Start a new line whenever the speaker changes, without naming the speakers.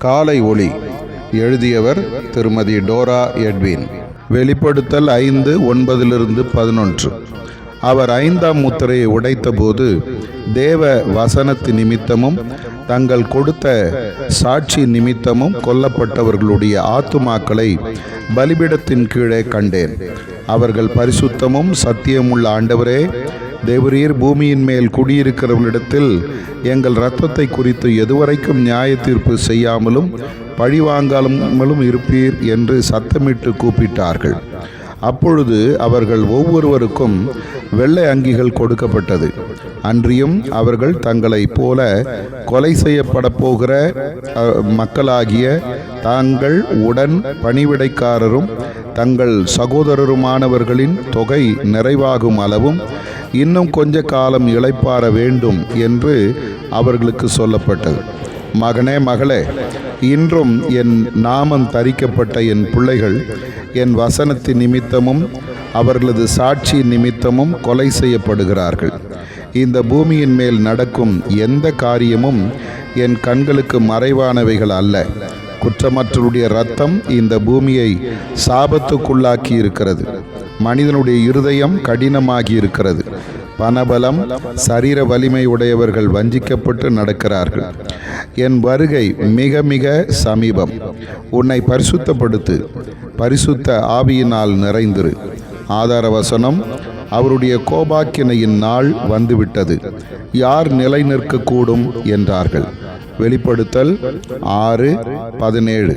காலை ஒளி. எழுதியவர் திருமதி டோரா எட்வின். வெளிப்படுத்தல் 5:9-11. அவர் 5ஆம் முத்திரையை உடைத்தபோது தேவ வசனத்து நிமித்தமும் தங்கள் கொடுத்த சாட்சி நிமித்தமும் கொல்லப்பட்டவர்களுடைய ஆத்துமாக்களை பலிபீடத்தின் கீழே கண்டேன். அவர்கள் பரிசுத்தமும் சத்தியமுள்ள ஆண்டவரே, தேவரீர் பூமியின் மேல் குடியிருக்கிறவர்களிடத்தில் எங்கள் இரத்தத்தை குறித்து எதுவரைக்கும் நியாய தீர்ப்பு செய்யாமலும் பழிவாங்காமலும் இருப்பீர் என்று சத்தமிட்டு கூப்பிட்டார்கள். அப்பொழுது அவர்கள் ஒவ்வொருவருக்கும் வெள்ளை அங்கிகள் கொடுக்கப்பட்டது. அன்றியும் அவர்கள் தங்களைப் போல கொலை செய்யப்பட போகிற மக்களாகிய தாங்கள் உடன் பணிவிடைக்காரரும் தங்கள் சகோதரருமானவர்களின் தொகை நிறைவாகும் அளவும் இன்னும் கொஞ்ச காலம் இளைப்பாற வேண்டும் என்று அவர்களுக்கு சொல்லப்பட்டது. மகனே, மகளே, இன்றும் என் நாமம் தரிக்கப்பட்ட என் பிள்ளைகள் என் வசனத்தின் நிமித்தமும் அவர்களது சாட்சி நிமித்தமும் கொலை செய்யப்படுகிறார்கள். இந்த பூமியின் மேல் நடக்கும் எந்த காரியமும் என் கண்களுக்கு மறைவானவைகள் அல்ல. குற்றமற்றவருடைய இரத்தம் இந்த பூமியை சாபத்துக்குள்ளாக்கி இருக்கிறது. மனிதனுடைய இருதயம் கடினமாகி இருக்கிறது. பணபலம், சரீர வலிமை உடையவர்கள் வஞ்சிக்கப்பட்டு நடக்கிறார்கள். என் வருகை மிக மிக சமீபம். உன்னை பரிசுத்தப்படுத்து, பரிசுத்த ஆவியினால் நிறைந்திரு. ஆதார வசனம்: அவருடைய கோபாக்கினையின் நாள் வந்துவிட்டது, யார் நிலை நிற்கக்கூடும் என்றார்கள். வெளிப்படுத்தல் 6:17.